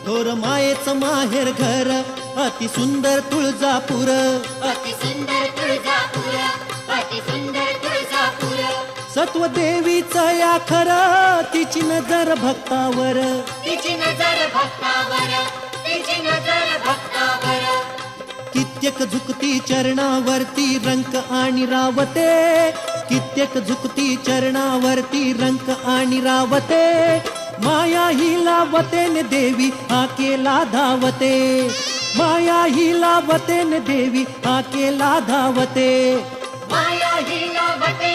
थोर मायेचं माहेर घर अति सुंदर तुळजापूर, अति सुंदर तुळजापूर, अति सुंदर तुळजापूर. सत्व देवीचं या खरं तिची नजर भक्तावर, तिची नजर भक्तावर, तिची नजर भक्तावर. कित्येक झुकती चरणावरती रंक आणि रावते, कित्येक झुकती चरणावरती रंक आणि रावते. माया ही लावते न देवी हाकेला धावते, माया ही लावते न देवी हाकेला धावते. माया ही लावते